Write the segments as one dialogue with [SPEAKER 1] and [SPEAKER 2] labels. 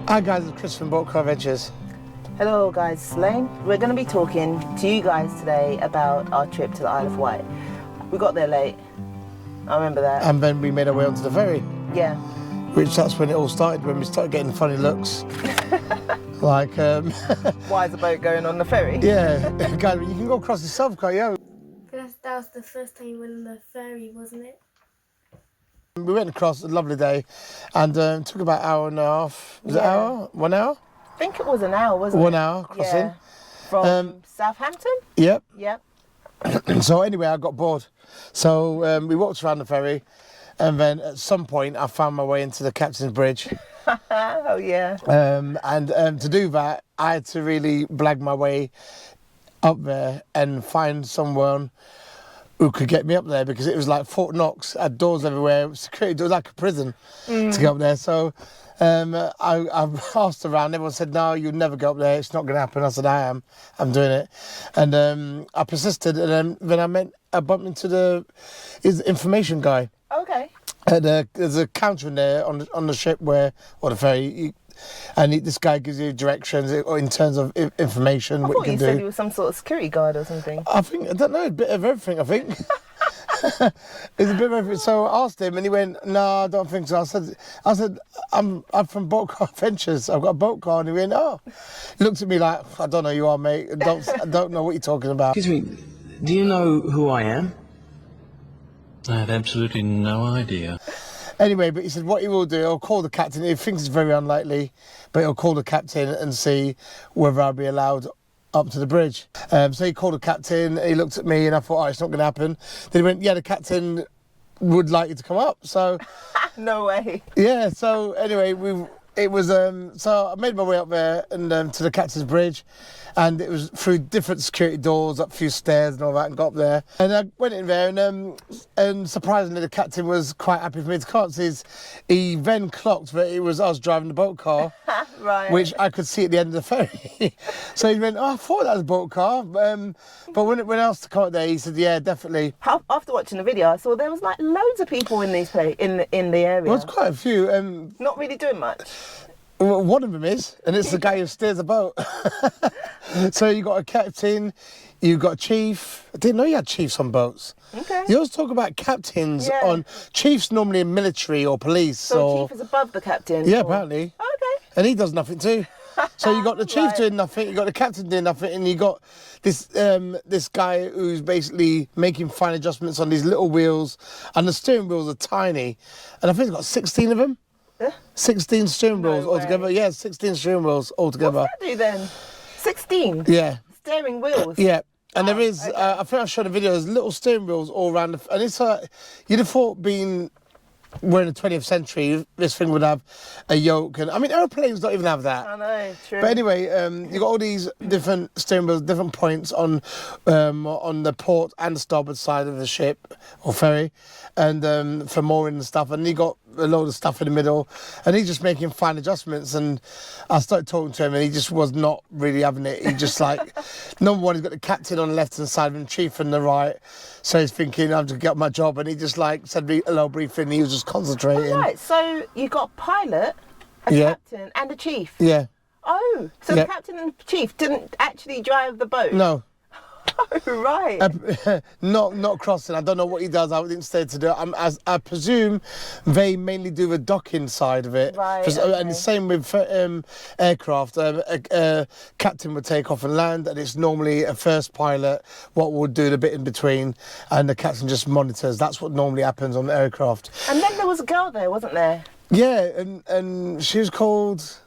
[SPEAKER 1] Hi guys, it's Chris from Boat Car Ventures.
[SPEAKER 2] Hello guys, it's Lane. We're going to be talking to you guys today about our trip to the Isle of Wight. We got there late, I remember that.
[SPEAKER 1] And then we made our way onto the ferry.
[SPEAKER 2] Yeah.
[SPEAKER 1] Which that's when it all started, when we started getting funny looks. Like,
[SPEAKER 2] Why is the boat going on the ferry?
[SPEAKER 1] yeah, guys, you can go across yourself, can't you?
[SPEAKER 3] That was the first time on the ferry, wasn't it?
[SPEAKER 1] We went across, a lovely day, and took about an hour and a half. Was it an hour? 1 hour?
[SPEAKER 2] I think it was an hour, wasn't it?
[SPEAKER 1] 1 hour crossing.
[SPEAKER 2] Yeah. From Southampton?
[SPEAKER 1] Yep.
[SPEAKER 2] Yep.
[SPEAKER 1] So anyway, I got bored. So we walked around the ferry, and then at some point I found my way into the Captain's Bridge.
[SPEAKER 2] Oh yeah.
[SPEAKER 1] And to do that, I had to really blag my way up there and find someone who could get me up there, because it was like Fort Knox, had doors everywhere, security, it was like a prison to get up there. So I asked around, everyone said, no, you'll never go up there, it's not going to happen. I said, I'm doing it. And I persisted, and then I bumped into his information guy.
[SPEAKER 2] Okay.
[SPEAKER 1] And there's a counter in there on the ship or the ferry, this guy gives you directions in terms of information.
[SPEAKER 2] I
[SPEAKER 1] what
[SPEAKER 2] thought
[SPEAKER 1] you
[SPEAKER 2] you
[SPEAKER 1] can
[SPEAKER 2] said
[SPEAKER 1] do.
[SPEAKER 2] he was some sort of security guard or something.
[SPEAKER 1] I don't know, a bit of everything, I think. It's a bit of everything. So I asked him, and he went, no, I don't think so. I said, I'm from Boat Car Ventures. I've got a boat car. And he went, oh. He looked at me like, I don't know who you are, mate. I don't know what you're talking about.
[SPEAKER 4] Excuse me, do you know who I am?
[SPEAKER 5] I had absolutely no idea.
[SPEAKER 1] Anyway, but he said what he will do, he'll call the captain. He thinks it's very unlikely, but he'll call the captain and see whether I'll be allowed up to the bridge. So he called the captain, he looked at me, and I thought, oh, it's not going to happen. Then he went, yeah, the captain would like you to come up. So,
[SPEAKER 2] No way.
[SPEAKER 1] yeah, so anyway, so I made my way up there and to the Captain's Bridge, and it was through different security doors, up a few stairs and all that, and got up there. And I went in there, and surprisingly, the captain was quite happy for me to come. He then clocked that it was us driving the boat car,
[SPEAKER 2] Right.
[SPEAKER 1] which I could see at the end of the ferry. So he went, oh, I thought that was a boat car. But when I asked to come up there, he said, yeah, definitely.
[SPEAKER 2] After watching the video, I saw there was like loads of people in these in the area.
[SPEAKER 1] Well, it's quite a few.
[SPEAKER 2] Not really doing much.
[SPEAKER 1] Well, one of them is, and it's the guy who steers the boat. So you got a captain, you got a chief. I didn't know you had chiefs on boats.
[SPEAKER 2] Okay.
[SPEAKER 1] You always talk about captains
[SPEAKER 2] Yeah.
[SPEAKER 1] on chiefs, normally in military or police.
[SPEAKER 2] So
[SPEAKER 1] or
[SPEAKER 2] the chief is above the captain?
[SPEAKER 1] yeah,
[SPEAKER 2] or-
[SPEAKER 1] apparently,
[SPEAKER 2] Okay.
[SPEAKER 1] and he does nothing too. So you got the chief
[SPEAKER 2] Right.
[SPEAKER 1] doing nothing, you got the captain doing nothing, and you got this guy who's basically making fine adjustments on these little wheels, and the steering wheels are tiny, and I think he's got 16 of them. 16 steering
[SPEAKER 2] No
[SPEAKER 1] wheels altogether.
[SPEAKER 2] way.
[SPEAKER 1] Yeah, 16 steering wheels altogether.
[SPEAKER 2] What's that do then? 16?
[SPEAKER 1] Yeah,
[SPEAKER 2] Steering wheels?
[SPEAKER 1] yeah. And there
[SPEAKER 2] Oh,
[SPEAKER 1] is,
[SPEAKER 2] okay.
[SPEAKER 1] I think I showed a video, there's little steering wheels all around, and it's you'd have thought we're in the 20th century, this thing would have a yoke, and I mean, aeroplanes don't even have that.
[SPEAKER 2] I know, true.
[SPEAKER 1] But anyway, you got all these different steering wheels, different points on the port and the starboard side of the ship or ferry, and for mooring and stuff. And you got a load of stuff in the middle, and he's just making fine adjustments. And I started talking to him, and he just was not really having it. He just like, number one, he's got the captain on the left hand side and the chief on the right. So he's thinking, I'm just get my job, and he just like said me a little briefing. And he was just concentrating.
[SPEAKER 2] Right, so you got a pilot, a
[SPEAKER 1] Yeah.
[SPEAKER 2] captain, and a chief.
[SPEAKER 1] Yeah.
[SPEAKER 2] Oh, so
[SPEAKER 1] Yeah.
[SPEAKER 2] the captain and chief didn't actually drive the boat?
[SPEAKER 1] No.
[SPEAKER 2] Oh, right.
[SPEAKER 1] Not crossing. I don't know what he does. I didn't stay to do it. I presume they mainly do the docking side of it.
[SPEAKER 2] Right,
[SPEAKER 1] And
[SPEAKER 2] okay.
[SPEAKER 1] the same with aircraft. A captain would take off and land, and it's normally a first pilot what would do the bit in between, and the captain just monitors. That's what normally happens on the aircraft.
[SPEAKER 2] And then there was a girl there, wasn't there?
[SPEAKER 1] Yeah, and she was called.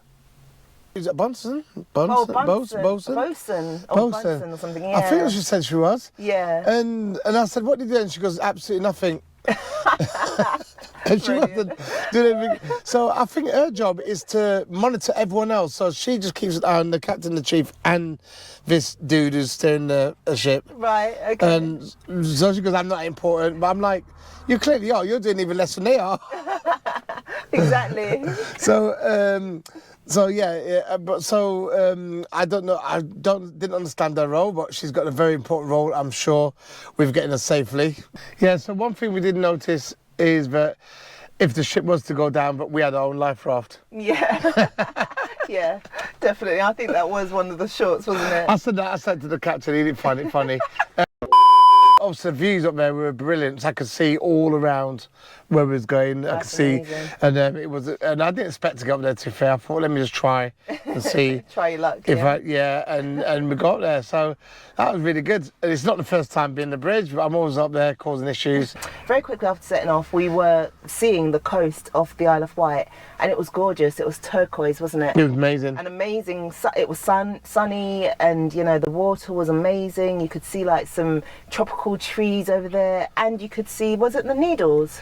[SPEAKER 1] Is it Bunsen?
[SPEAKER 2] Oh,
[SPEAKER 1] Bosun?
[SPEAKER 2] Bosun. Oh, Bunsen or something, yeah.
[SPEAKER 1] I think that's what she said she was.
[SPEAKER 2] Yeah.
[SPEAKER 1] And I said, what did you do? And she goes, absolutely nothing. And she wasn't doing anything. So I think her job is to monitor everyone else. So she just keeps an eye on the captain, the chief, and this dude who's steering the ship.
[SPEAKER 2] Right, okay.
[SPEAKER 1] And so she goes, I'm not important. But I'm like, you clearly are. You're doing even less than they are.
[SPEAKER 2] Exactly.
[SPEAKER 1] So I don't know. Didn't understand her role, but she's got a very important role, I'm sure, with getting us safely. Yeah. So one thing we did notice is that if the ship was to go down, but we had our own life raft.
[SPEAKER 2] Yeah. Yeah, definitely. I think that was one of the shorts, wasn't it?
[SPEAKER 1] I said to the captain, he didn't find it funny. Obviously, the views up there were brilliant. So I could see all around where we was going. I could
[SPEAKER 2] That's
[SPEAKER 1] see,
[SPEAKER 2] amazing.
[SPEAKER 1] and it was. And I didn't expect to get up there. To be fair, I thought, let me just try and see
[SPEAKER 2] Try your luck.
[SPEAKER 1] if
[SPEAKER 2] Yeah.
[SPEAKER 1] and we got there. So that was really good. And it's not the first time being the bridge, but I'm always up there causing issues.
[SPEAKER 2] Very quickly after setting off, we were seeing the coast of the Isle of Wight, and it was gorgeous. It was turquoise, wasn't it?
[SPEAKER 1] It was amazing.
[SPEAKER 2] An amazing. It was sunny, and you know the water was amazing. You could see like some tropical trees over there, and you could see. Was it the Needles?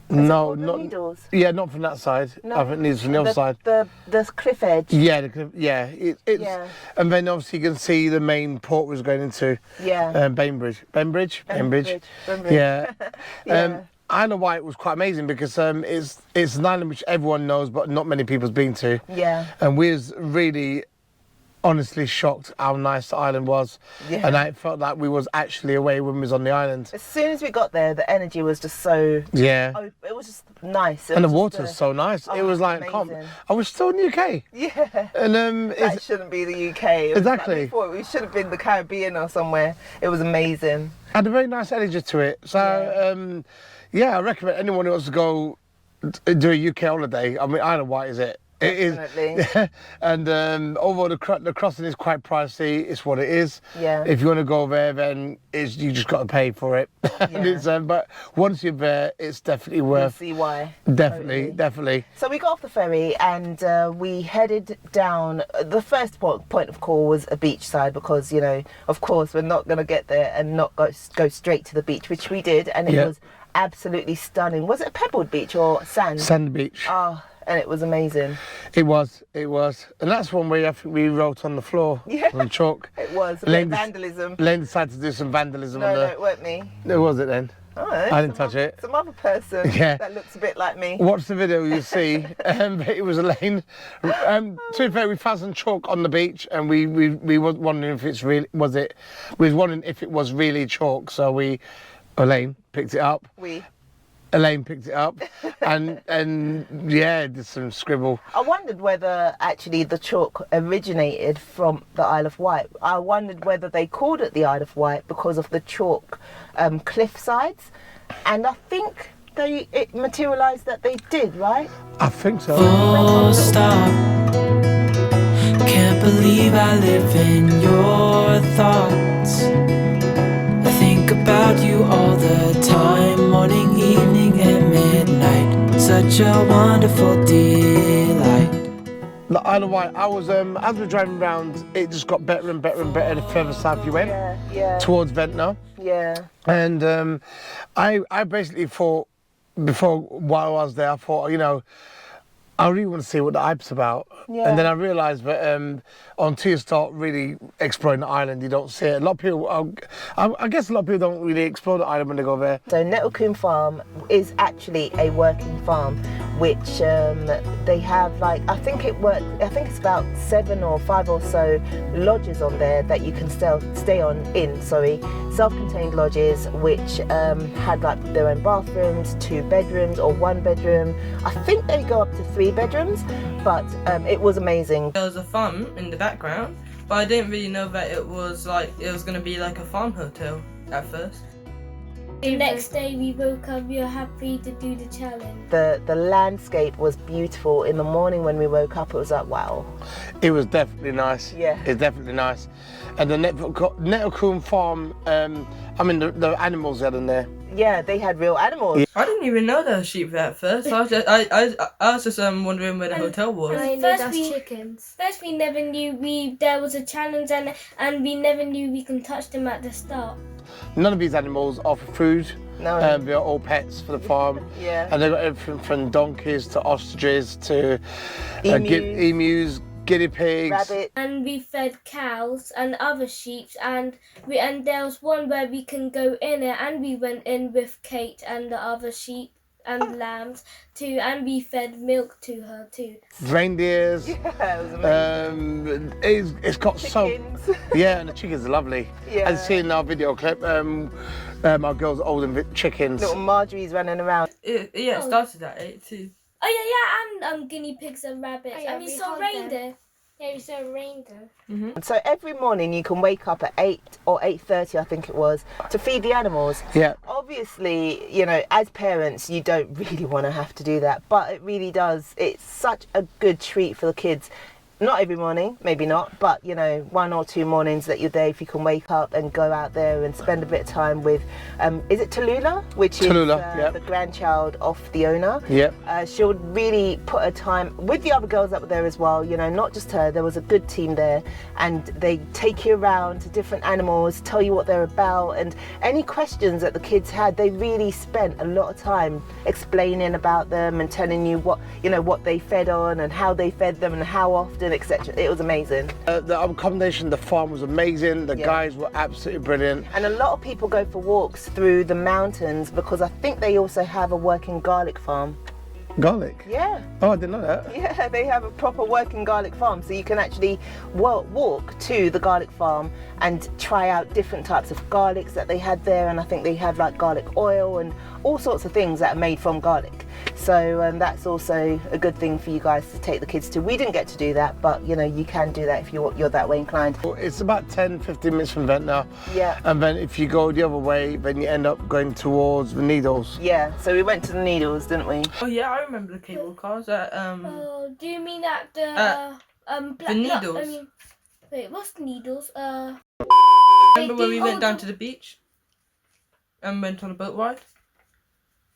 [SPEAKER 1] No,
[SPEAKER 2] The
[SPEAKER 1] not
[SPEAKER 2] Needles.
[SPEAKER 1] yeah, not from that side.
[SPEAKER 2] No.
[SPEAKER 1] I think Needles from the other side.
[SPEAKER 2] The cliff edge.
[SPEAKER 1] Yeah, it's
[SPEAKER 2] Yeah.
[SPEAKER 1] and then obviously you can see the main port was going into
[SPEAKER 2] Yeah.
[SPEAKER 1] Bainbridge. Bainbridge.
[SPEAKER 2] Bainbridge.
[SPEAKER 1] Yeah.
[SPEAKER 2] Yeah.
[SPEAKER 1] Isle of Wight was quite amazing because it's an island which everyone knows but not many people's been to.
[SPEAKER 2] Yeah.
[SPEAKER 1] And we was really honestly shocked how nice the island was.
[SPEAKER 2] Yeah.
[SPEAKER 1] And I felt like we was actually away when we was on the island.
[SPEAKER 2] As soon as we got there, the energy was just so.
[SPEAKER 1] Yeah.
[SPEAKER 2] It was just nice. It
[SPEAKER 1] And the
[SPEAKER 2] was just
[SPEAKER 1] water's so nice. It
[SPEAKER 2] oh,
[SPEAKER 1] was like,
[SPEAKER 2] amazing.
[SPEAKER 1] I was still in the UK.
[SPEAKER 2] Yeah.
[SPEAKER 1] And
[SPEAKER 2] That shouldn't be the UK. It was like
[SPEAKER 1] Exactly.
[SPEAKER 2] before, we should have been the Caribbean or somewhere. It was amazing.
[SPEAKER 1] had a very nice energy to it. So, yeah, I recommend anyone who wants to go do a UK holiday. I mean, Isle of Wight is it.
[SPEAKER 2] Definitely.
[SPEAKER 1] It is. And although the crossing is quite pricey, it's what it is.
[SPEAKER 2] Yeah.
[SPEAKER 1] If you want to go there, then you just got to pay for it. And it's, but once you're there, it's definitely
[SPEAKER 2] You'll
[SPEAKER 1] worth.
[SPEAKER 2] see why.
[SPEAKER 1] Definitely,
[SPEAKER 2] Totally.
[SPEAKER 1] definitely.
[SPEAKER 2] So we got off the ferry and we headed down. The first point of call was a beach side because, you know, of course, we're not going to get there and not go straight to the beach, which we did. And it was absolutely stunning. Was it a pebbled beach or sand?
[SPEAKER 1] Sand beach.
[SPEAKER 2] Oh, and it was amazing.
[SPEAKER 1] It was. And that's one where I think we wrote on the floor on chalk.
[SPEAKER 2] It was. A bit of vandalism.
[SPEAKER 1] Lane decided to do some vandalism on
[SPEAKER 2] No,
[SPEAKER 1] the...
[SPEAKER 2] it weren't me.
[SPEAKER 1] Who was it then?
[SPEAKER 2] Oh,
[SPEAKER 1] I didn't touch it.
[SPEAKER 2] Some other person that looks a bit like me.
[SPEAKER 1] Watch the video, you see. It was Elaine. To be fair, we found some chalk on the beach, and we were wondering if it's really we was wondering if it was really chalk. So Elaine picked it up. Elaine picked it up, and did some scribble.
[SPEAKER 2] I wondered whether actually the chalk originated from the Isle of Wight. I wondered whether they called it the Isle of Wight because of the chalk cliff sides, and I think it materialised that they did, right?
[SPEAKER 1] I think so.
[SPEAKER 4] Full stop. Can't believe I live in your thoughts. I think about you all the time, morning, evening, and midnight. Such a wonderful delight.
[SPEAKER 1] The Isle of Wight, I was as we were driving around, it just got better and better and better the further south you went, towards Ventnor.
[SPEAKER 2] Yeah.
[SPEAKER 1] And I basically thought, while I was there, I thought, you know, I really want to see what the hype's about.
[SPEAKER 2] Yeah.
[SPEAKER 1] And then I realised that until you start really exploring the island, you don't see it. A lot of people, I guess a lot of people don't really explore the island when they go there.
[SPEAKER 2] So Nettlecombe Farm is actually a working farm, which they have I think it's about 7 or 5 or so lodges on there that you can stay in, self-contained lodges, which had their own bathrooms, 2 bedrooms or 1 bedroom. I think they go up to 3 bedrooms, but it was amazing.
[SPEAKER 6] There was a farm in the background, but I didn't really know that it was going to be like a farm hotel at first.
[SPEAKER 3] The next day we woke up, we were happy to do the challenge.
[SPEAKER 2] The landscape was beautiful. In the morning when we woke up, it was like, wow.
[SPEAKER 1] It was definitely nice.
[SPEAKER 2] Yeah.
[SPEAKER 1] It's definitely nice. And the Nettlecombe Farm, the animals they had in there.
[SPEAKER 2] Yeah, they had real animals.
[SPEAKER 1] Yeah.
[SPEAKER 6] I didn't even know there was sheep there at first. I was just wondering where the hotel was.
[SPEAKER 3] Chickens. First we never knew there was a challenge and we never knew we can touch them at the start.
[SPEAKER 1] None of these animals offer food.
[SPEAKER 2] No.
[SPEAKER 1] They're all pets for the farm.
[SPEAKER 2] Yeah.
[SPEAKER 1] And they've got everything from donkeys to ostriches to emus, guinea pigs.
[SPEAKER 2] Rabbit.
[SPEAKER 3] And we fed cows and other sheep, and there was one where we can go in it, and we went in with Kate and the other sheep and lambs too, and we fed milk to her too.
[SPEAKER 1] Reindeers.
[SPEAKER 2] Yeah, it was amazing.
[SPEAKER 1] It's got
[SPEAKER 2] Chickens.
[SPEAKER 1] so yeah, and the chickens are lovely.
[SPEAKER 2] Yeah.
[SPEAKER 1] As you see in our video clip, our girls are holding chickens.
[SPEAKER 2] Little Marjorie's running around.
[SPEAKER 6] It started at 8 too.
[SPEAKER 3] Oh yeah, and guinea pigs and rabbits,
[SPEAKER 7] Oh, yeah,
[SPEAKER 3] and we
[SPEAKER 7] we
[SPEAKER 3] saw
[SPEAKER 7] had
[SPEAKER 3] reindeer.
[SPEAKER 7] Yeah, we saw a reindeer.
[SPEAKER 2] So every morning you can wake up at 8 or 8:30, I think it was, to feed the animals.
[SPEAKER 1] Yeah.
[SPEAKER 2] Obviously, you know, as parents, you don't really want to have to do that, but it really does. It's such a good treat for the kids. Not every morning, maybe not, but you know, 1 or 2 mornings that you're there, if you can wake up and go out there and spend a bit of time with, is it Tallulah? Which is
[SPEAKER 1] Tallulah,
[SPEAKER 2] the grandchild of the owner.
[SPEAKER 1] Yep.
[SPEAKER 2] She'll really put her time with the other girls that were there as well, you know, not just her. There was a good team there, and they take you around to different animals, tell you what they're about, and any questions that the kids had, they really spent a lot of time explaining about them and telling you what, you know, what they fed on and how they fed them and how often, etc. It was amazing.
[SPEAKER 1] The accommodation, the farm was amazing. The guys were absolutely brilliant.
[SPEAKER 2] And a lot of people go for walks through the mountains because I think they also have a working garlic farm.
[SPEAKER 1] Garlic?
[SPEAKER 2] Yeah.
[SPEAKER 1] Oh, I didn't know that.
[SPEAKER 2] Yeah, they have a proper working garlic farm, so you can actually walk to the garlic farm and try out different types of garlics that they had there, and I think they have like garlic oil and all sorts of things that are made from garlic. So that's also a good thing for you guys to take the kids to. We didn't get to do that, but you know, you can do that if you're that way inclined.
[SPEAKER 1] It's about 10-15 minutes from Ventnor.
[SPEAKER 2] Yeah.
[SPEAKER 1] And then if you go the other way, then you end up going towards the Needles.
[SPEAKER 2] Yeah, so we went to the Needles, didn't we?
[SPEAKER 6] Oh yeah, I remember the cable cars.
[SPEAKER 3] Oh, do you mean at the
[SPEAKER 6] the Needles.
[SPEAKER 3] I mean, wait, what's the Needles?
[SPEAKER 6] Remember when we went down to the beach and went on a boat ride?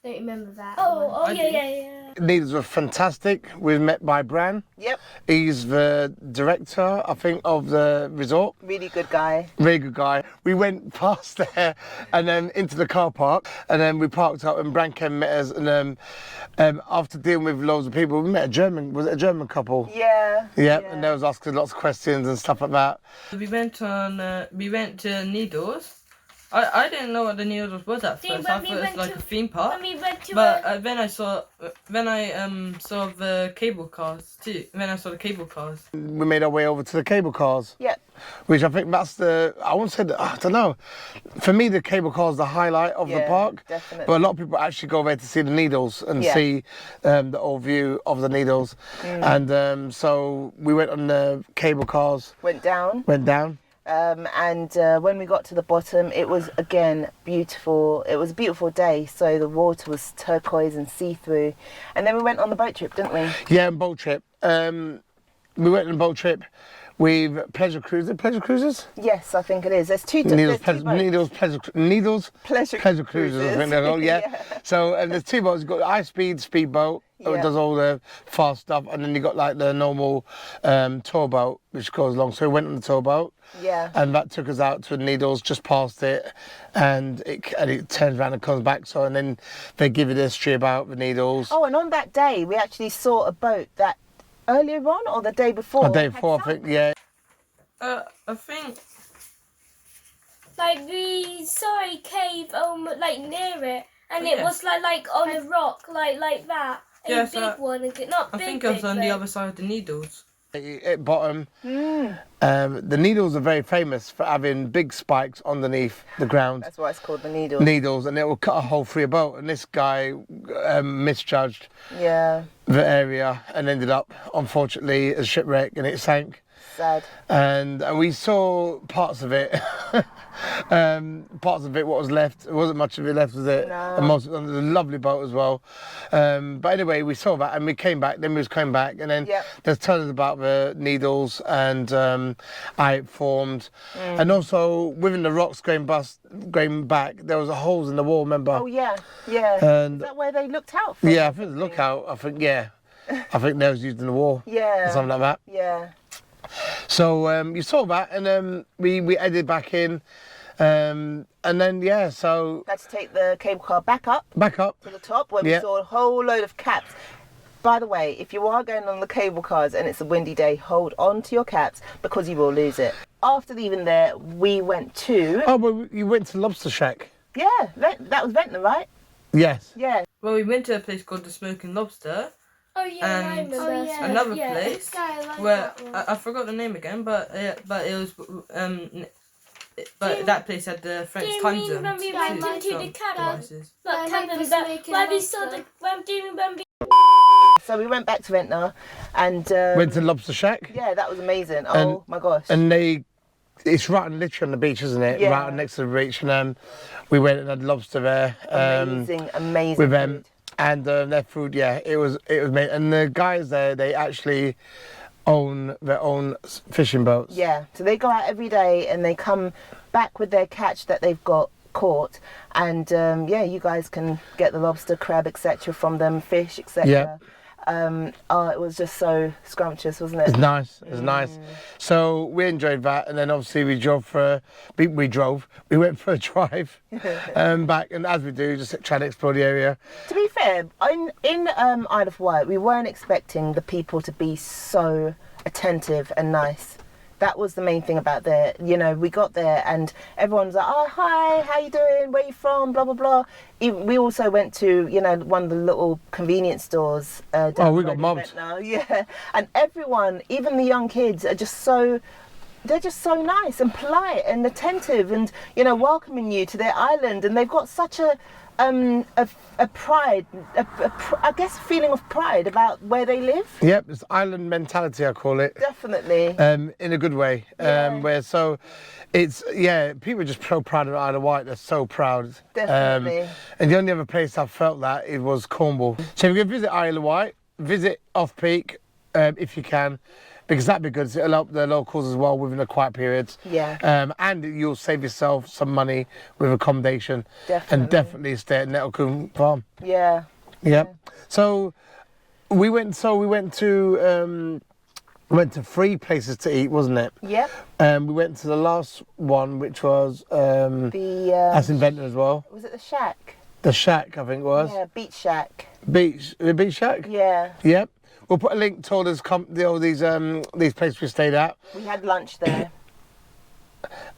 [SPEAKER 7] Don't remember that.
[SPEAKER 3] Oh,
[SPEAKER 6] I
[SPEAKER 3] yeah,
[SPEAKER 6] do.
[SPEAKER 3] yeah.
[SPEAKER 1] Needles were fantastic. We met by Bran.
[SPEAKER 2] Yep,
[SPEAKER 1] He's the director, I think, of the resort.
[SPEAKER 2] really good guy.
[SPEAKER 1] Very good guy. We went past there and then into the car park, and then we parked up and Bran came and met us, and after dealing with loads of people, we met a German couple?
[SPEAKER 2] Yeah.
[SPEAKER 1] Yeah, and they was asking lots of questions and stuff like that.
[SPEAKER 6] We went to Needles. I didn't know what the Needles was at
[SPEAKER 3] See,
[SPEAKER 6] first.
[SPEAKER 3] when
[SPEAKER 6] I
[SPEAKER 3] we
[SPEAKER 6] thought it was
[SPEAKER 3] went
[SPEAKER 6] like
[SPEAKER 3] to-
[SPEAKER 6] a theme park.
[SPEAKER 3] When we went to
[SPEAKER 6] But then I saw the cable cars too. Then I saw the cable cars.
[SPEAKER 1] We made our way over to the cable cars.
[SPEAKER 2] Yep.
[SPEAKER 1] Which I think that's I won't say that, I don't know. For me, the cable car is the highlight of the
[SPEAKER 2] Yeah,
[SPEAKER 1] park.
[SPEAKER 2] definitely.
[SPEAKER 1] But a lot of people actually go there to see the Needles and
[SPEAKER 2] Yeah.
[SPEAKER 1] see the old view of the Needles. And so we went on the cable cars,
[SPEAKER 2] Went down.
[SPEAKER 1] went down.
[SPEAKER 2] And when we got to the bottom, it was again beautiful. It was a beautiful day, so the water was turquoise and see-through. And then we went on the boat trip, didn't we?
[SPEAKER 1] Yeah, and boat trip. We went on a boat trip with Pleasure Cruises. Pleasure Cruises?
[SPEAKER 2] Yes, I think it is. There's two.
[SPEAKER 1] Needles,
[SPEAKER 2] there's two boats.
[SPEAKER 1] Needles,
[SPEAKER 2] Pleasure
[SPEAKER 1] Cruises. I
[SPEAKER 2] Cruises.
[SPEAKER 1] think they're called, yeah.
[SPEAKER 2] Yeah.
[SPEAKER 1] So there's two boats. You've got the high-speed speedboat,
[SPEAKER 2] Yeah.
[SPEAKER 1] which does all the fast stuff, and then you got like the normal tour boat, which goes along. So we went on the tour boat.
[SPEAKER 2] Yeah.
[SPEAKER 1] And that took us out to the Needles, just past it, and it turns around and comes back. So and then they give you the history about the Needles.
[SPEAKER 2] Oh, and on that day, we actually saw a boat that earlier on or the day before.
[SPEAKER 1] A day
[SPEAKER 2] had
[SPEAKER 1] before, I
[SPEAKER 2] sunk.
[SPEAKER 1] think, yeah.
[SPEAKER 6] I think
[SPEAKER 3] like we saw a cave like near it, and
[SPEAKER 6] Yeah.
[SPEAKER 3] it was like on a rock like that. A
[SPEAKER 6] Yeah,
[SPEAKER 3] big
[SPEAKER 6] so
[SPEAKER 3] one, not
[SPEAKER 6] I
[SPEAKER 3] big.
[SPEAKER 6] think it was
[SPEAKER 3] big,
[SPEAKER 6] on the
[SPEAKER 3] but-
[SPEAKER 6] other side of the Needles.
[SPEAKER 1] At bottom, the Needles are very famous for having big spikes underneath the ground.
[SPEAKER 2] That's why it's called the Needle.
[SPEAKER 1] Needles, and it will cut a hole through a boat. And this guy misjudged
[SPEAKER 2] Yeah.
[SPEAKER 1] the area and ended up, unfortunately, a shipwreck, and it sank.
[SPEAKER 2] Sad.
[SPEAKER 1] And we saw parts of it. Parts of it, what was left, there wasn't much of it left, was it?
[SPEAKER 2] No.
[SPEAKER 1] And most, it was a lovely boat as well. But anyway, we saw that and we came back, then we came back, and then
[SPEAKER 2] Yep.
[SPEAKER 1] there's tons about the Needles and how it formed. And also, within the rocks going back, there was holes in the wall, remember?
[SPEAKER 2] Oh yeah. Yeah.
[SPEAKER 1] And
[SPEAKER 2] Is that where they looked out from?
[SPEAKER 1] yeah, I think the lookout, I think they was used in the wall.
[SPEAKER 2] Yeah.
[SPEAKER 1] Or something like that.
[SPEAKER 2] Yeah.
[SPEAKER 1] So you saw that, and then we headed back in, and then so
[SPEAKER 2] Had to take the cable car back up
[SPEAKER 1] back up.
[SPEAKER 2] to the top where
[SPEAKER 1] Yeah.
[SPEAKER 2] we saw a whole load of caps. By the way, if you are going on the cable cars and it's a windy day, hold on to your caps because you will lose it. After leaving there, we went to
[SPEAKER 1] Oh, but you went to Lobster Shack.
[SPEAKER 2] that was Ventnor, right?
[SPEAKER 1] Yes.
[SPEAKER 2] Yeah.
[SPEAKER 6] Well, we went to a place called the Smoking Lobster.
[SPEAKER 3] Oh yeah, I
[SPEAKER 6] And
[SPEAKER 3] remember.
[SPEAKER 7] Oh, yeah.
[SPEAKER 6] another
[SPEAKER 3] Yeah.
[SPEAKER 6] place
[SPEAKER 7] Yeah, I like
[SPEAKER 6] where
[SPEAKER 7] that one.
[SPEAKER 6] I forgot the name again, but it was but that place had the
[SPEAKER 3] Do
[SPEAKER 6] French
[SPEAKER 3] you
[SPEAKER 6] time
[SPEAKER 3] mean
[SPEAKER 6] zone.
[SPEAKER 3] when we
[SPEAKER 7] Yeah, I
[SPEAKER 3] went
[SPEAKER 7] like
[SPEAKER 3] into the
[SPEAKER 6] some
[SPEAKER 3] cabin?
[SPEAKER 6] devices.
[SPEAKER 3] Not
[SPEAKER 7] I like
[SPEAKER 3] cabin,
[SPEAKER 7] this
[SPEAKER 3] but
[SPEAKER 7] making
[SPEAKER 3] where we saw
[SPEAKER 7] lobster.
[SPEAKER 3] the do you remember?
[SPEAKER 2] So we went back to Ventnor and
[SPEAKER 1] Went to Lobster Shack,
[SPEAKER 2] yeah, that was amazing.
[SPEAKER 1] And-
[SPEAKER 2] Oh my gosh.
[SPEAKER 1] and it's right literally on the beach, isn't it?
[SPEAKER 2] Yeah.
[SPEAKER 1] Right next to the beach, and we went and had lobster there.
[SPEAKER 2] amazing
[SPEAKER 1] with them,
[SPEAKER 2] food.
[SPEAKER 1] and their food, yeah, it was made. And the guys there, they actually own their own fishing boats.
[SPEAKER 2] Yeah, so they go out every day and they come back with their catch that they've got caught, and yeah, you guys can get the lobster, crab, etc. from them, fish, etc.
[SPEAKER 1] Yeah.
[SPEAKER 2] Oh, it was just so scrumptious, wasn't it?
[SPEAKER 1] It's nice. It's nice. So we enjoyed that, and then obviously we went for a drive back, and as we do, just trying to explore the area.
[SPEAKER 2] To be fair, in Isle of Wight, we weren't expecting the people to be so attentive and nice. That was the main thing about there. You know, we got there and everyone's like, oh, hi, how you doing? Where you from? Blah, blah, blah. We also went to, you know, one of the little convenience stores. Down
[SPEAKER 1] Oh, we
[SPEAKER 2] the
[SPEAKER 1] got
[SPEAKER 2] road in
[SPEAKER 1] mobbed.
[SPEAKER 2] Ventnor. Yeah. And everyone, even the young kids, are just so... They're just so nice and polite and attentive and, you know, welcoming you to their island. And they've got such a pride, I guess, a feeling of pride about where they live.
[SPEAKER 1] Yep, it's island mentality, I call it.
[SPEAKER 2] Definitely.
[SPEAKER 1] In a good way.
[SPEAKER 2] Yeah.
[SPEAKER 1] Where people are just so proud of Isle of Wight. They're so proud.
[SPEAKER 2] Definitely.
[SPEAKER 1] And the only other place I felt that it was Cornwall. So if you go visit Isle of Wight, visit Off Peak if you can, because that'd be good. It'll help the locals as well within the quiet periods.
[SPEAKER 2] Yeah.
[SPEAKER 1] And you'll save yourself some money with accommodation.
[SPEAKER 2] Definitely.
[SPEAKER 1] And definitely stay at Nettlecombe Farm.
[SPEAKER 2] Yeah.
[SPEAKER 1] Yep. So we went to 3 places to eat, wasn't it?
[SPEAKER 2] Yep.
[SPEAKER 1] We went to the last one, which was
[SPEAKER 2] The
[SPEAKER 1] that's in Ventnor as well.
[SPEAKER 2] was it the shack?
[SPEAKER 1] The Shack, I think it was.
[SPEAKER 2] Yeah, beach shack.
[SPEAKER 1] The beach shack.
[SPEAKER 2] Yeah.
[SPEAKER 1] Yep. We'll put a link to all these places we stayed at.
[SPEAKER 2] We had lunch there.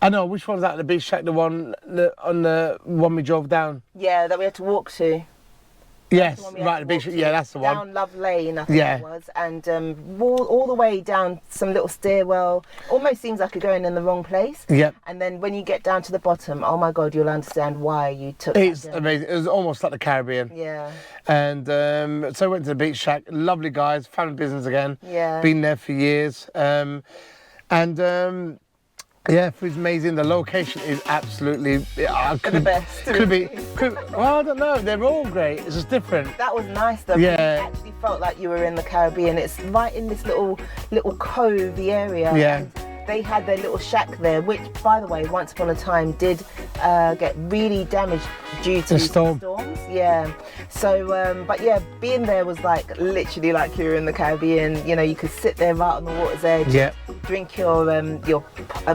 [SPEAKER 1] I know which one's that. The beach shack, the one on the one we drove down.
[SPEAKER 2] Yeah, that we had to walk to.
[SPEAKER 1] Yes,
[SPEAKER 2] The one we had
[SPEAKER 1] right.
[SPEAKER 2] to
[SPEAKER 1] The beach.
[SPEAKER 2] walk
[SPEAKER 1] Yeah,
[SPEAKER 2] to.
[SPEAKER 1] that's the one.
[SPEAKER 2] Down Love Lane, I think
[SPEAKER 1] Yeah.
[SPEAKER 2] it was, and all the way down some little stairwell. Almost seems like you're going in the wrong place.
[SPEAKER 1] Yep.
[SPEAKER 2] And then when you get down to the bottom, oh my God, you'll understand why you took.
[SPEAKER 1] It's
[SPEAKER 2] that journey.
[SPEAKER 1] amazing. It was almost like the Caribbean.
[SPEAKER 2] Yeah.
[SPEAKER 1] And so I went to the beach shack. Lovely guys, family business again.
[SPEAKER 2] Yeah.
[SPEAKER 1] Been there for years. Yeah, food's amazing. The location is absolutely
[SPEAKER 2] The best.
[SPEAKER 1] Well, I don't know. They're all great. It's just different.
[SPEAKER 2] That was nice though.
[SPEAKER 1] Yeah.
[SPEAKER 2] You actually felt like you were in the Caribbean. It's right in this little covey area.
[SPEAKER 1] Yeah.
[SPEAKER 2] And they had their little shack there, which, by the way, once upon a time did get really damaged due to
[SPEAKER 1] The storm.
[SPEAKER 2] storms. Yeah. So, but yeah, being there was like literally like you were in the Caribbean. You know, you could sit there right on the water's edge.
[SPEAKER 1] Yeah.
[SPEAKER 2] Drink your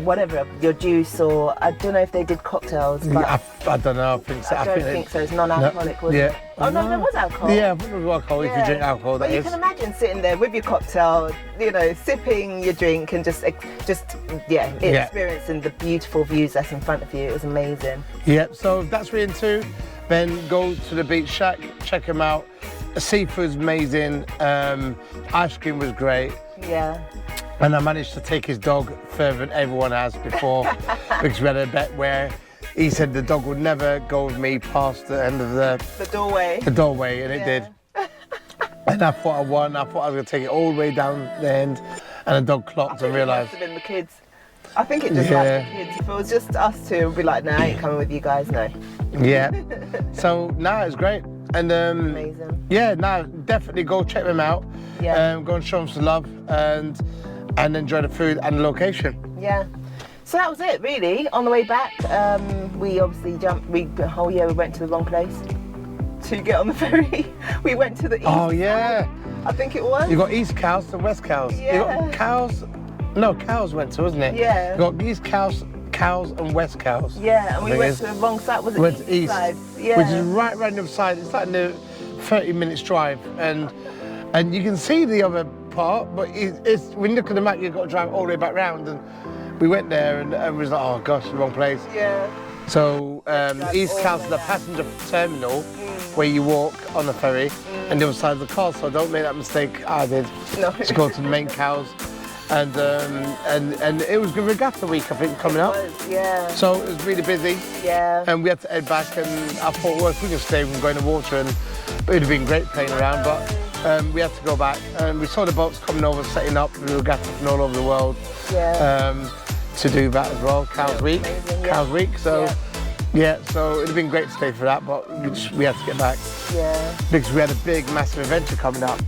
[SPEAKER 2] whatever, your juice, or I don't know if they did cocktails, but
[SPEAKER 1] I don't know. I think so.
[SPEAKER 2] I don't think so. It's non-alcoholic, was
[SPEAKER 1] Yeah.
[SPEAKER 2] it? Oh no, there was alcohol.
[SPEAKER 1] Yeah, I think it was alcohol. If you drink alcohol,
[SPEAKER 2] But
[SPEAKER 1] that
[SPEAKER 2] you
[SPEAKER 1] is.
[SPEAKER 2] can imagine sitting there with your cocktail, you know, sipping your drink and just experiencing the beautiful views that's in front of you. It was amazing.
[SPEAKER 1] Yeah, so if that's what you're into, then go to the beach shack, check them out. The seafood's amazing. Ice cream was great.
[SPEAKER 2] Yeah.
[SPEAKER 1] And I managed to take his dog further than everyone has before because we had a bet where he said the dog would never go with me past the end of the
[SPEAKER 2] doorway.
[SPEAKER 1] And it did. And I thought I won. I thought I was going to take it all the way down the end, and the dog clocked and
[SPEAKER 2] It
[SPEAKER 1] realised.
[SPEAKER 2] must have been the kids. I think it just liked the kids. If it was just us two, it would be like, nah, I ain't coming with you guys, no.
[SPEAKER 1] Yeah. So now it's great. And
[SPEAKER 2] Amazing.
[SPEAKER 1] yeah, now definitely go check them out.
[SPEAKER 2] Yeah.
[SPEAKER 1] Go and show them some love and enjoy the food and the location.
[SPEAKER 2] Yeah. So that was it, really. On the way back, we obviously we went to the wrong place to get on the ferry. We went to the east.
[SPEAKER 1] Oh yeah.
[SPEAKER 2] I think it was.
[SPEAKER 1] You got East Cows and West Cows.
[SPEAKER 2] Yeah.
[SPEAKER 1] You got Cows. No, Cows went to, wasn't it?
[SPEAKER 2] Yeah.
[SPEAKER 1] You got East Cows and West Cows.
[SPEAKER 2] Yeah, and we
[SPEAKER 1] I think
[SPEAKER 2] went
[SPEAKER 1] it's-
[SPEAKER 2] to the wrong side. Was it
[SPEAKER 1] Went
[SPEAKER 2] east
[SPEAKER 1] to East,
[SPEAKER 2] side? Yeah.
[SPEAKER 1] which is right around the other side. It's like the 30 minutes drive, and you can see the other part, but it's when you look at the map, you've got to drive all the way back round. And we went there, and we was like, oh gosh, the wrong place.
[SPEAKER 2] Yeah.
[SPEAKER 1] So
[SPEAKER 2] Drive
[SPEAKER 1] East
[SPEAKER 2] all
[SPEAKER 1] Cows,
[SPEAKER 2] the
[SPEAKER 1] the
[SPEAKER 2] way
[SPEAKER 1] passenger terminal, where you walk on the ferry and the other side of the car. So don't make that mistake I did.
[SPEAKER 2] No.
[SPEAKER 1] To go to the main cows. And it was the regatta week, I think, coming up.
[SPEAKER 2] Yeah.
[SPEAKER 1] So it was really busy.
[SPEAKER 2] Yeah.
[SPEAKER 1] And we had to head back, and I thought, well, if we could stay, we can go in the water, and it would have been great playing around, but we had to go back. And we saw the boats coming over, setting up, the regatta from all over the world.
[SPEAKER 2] Yeah.
[SPEAKER 1] To do that as well, Cows Week.
[SPEAKER 2] Amazing, yeah.
[SPEAKER 1] Cows Week, so so it would have been great to stay for that, but we had to get back.
[SPEAKER 2] Yeah.
[SPEAKER 1] Because we had a big, massive adventure coming up.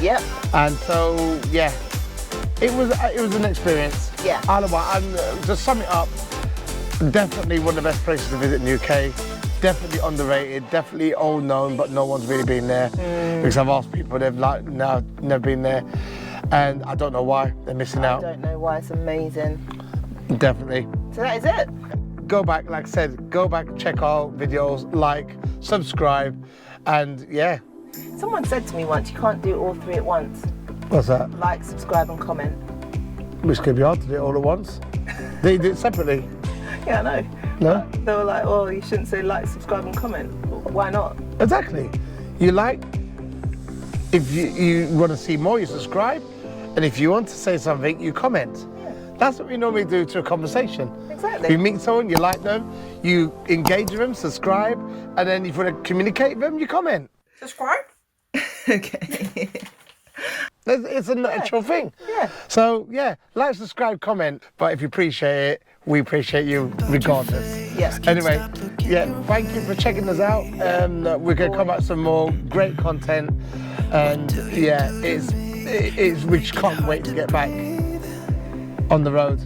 [SPEAKER 2] Yep.
[SPEAKER 1] And so, yeah. It was an experience.
[SPEAKER 2] Yeah.
[SPEAKER 1] Isle of Wight, and to sum it up, definitely one of the best places to visit in the UK. Definitely underrated, definitely old known, but no one's really been there. Because I've asked people, they've like now never been there, and I don't know why they're missing out.
[SPEAKER 2] I don't know why. It's amazing.
[SPEAKER 1] Definitely.
[SPEAKER 2] So that is it.
[SPEAKER 1] Go back, like I said, go back, check our videos, like, subscribe, and yeah.
[SPEAKER 2] Someone said to me once, you can't do all three at once.
[SPEAKER 1] What's that?
[SPEAKER 2] Like, subscribe, and comment.
[SPEAKER 1] Which could be hard to do it all at once. They do it separately.
[SPEAKER 2] Yeah, I know.
[SPEAKER 1] No?
[SPEAKER 2] They were like, oh, you shouldn't say like, subscribe, and comment. Why not?
[SPEAKER 1] Exactly. You like, if you want to see more, you subscribe. And if you want to say something, you comment.
[SPEAKER 2] Yeah.
[SPEAKER 1] That's what we normally do to a conversation.
[SPEAKER 2] Exactly.
[SPEAKER 1] You meet someone, you like them, you engage with them, subscribe, and then if you want to communicate with them, you comment.
[SPEAKER 6] Subscribe.
[SPEAKER 2] Okay.
[SPEAKER 1] It's a natural thing.
[SPEAKER 2] Yeah.
[SPEAKER 1] So, yeah, like, subscribe, comment. But if you appreciate it, we appreciate you regardless.
[SPEAKER 2] Yes.
[SPEAKER 1] Anyway, yeah, thank you for checking us out. We're going to come out with some more great content. And, yeah, we just can't wait to get back on the road.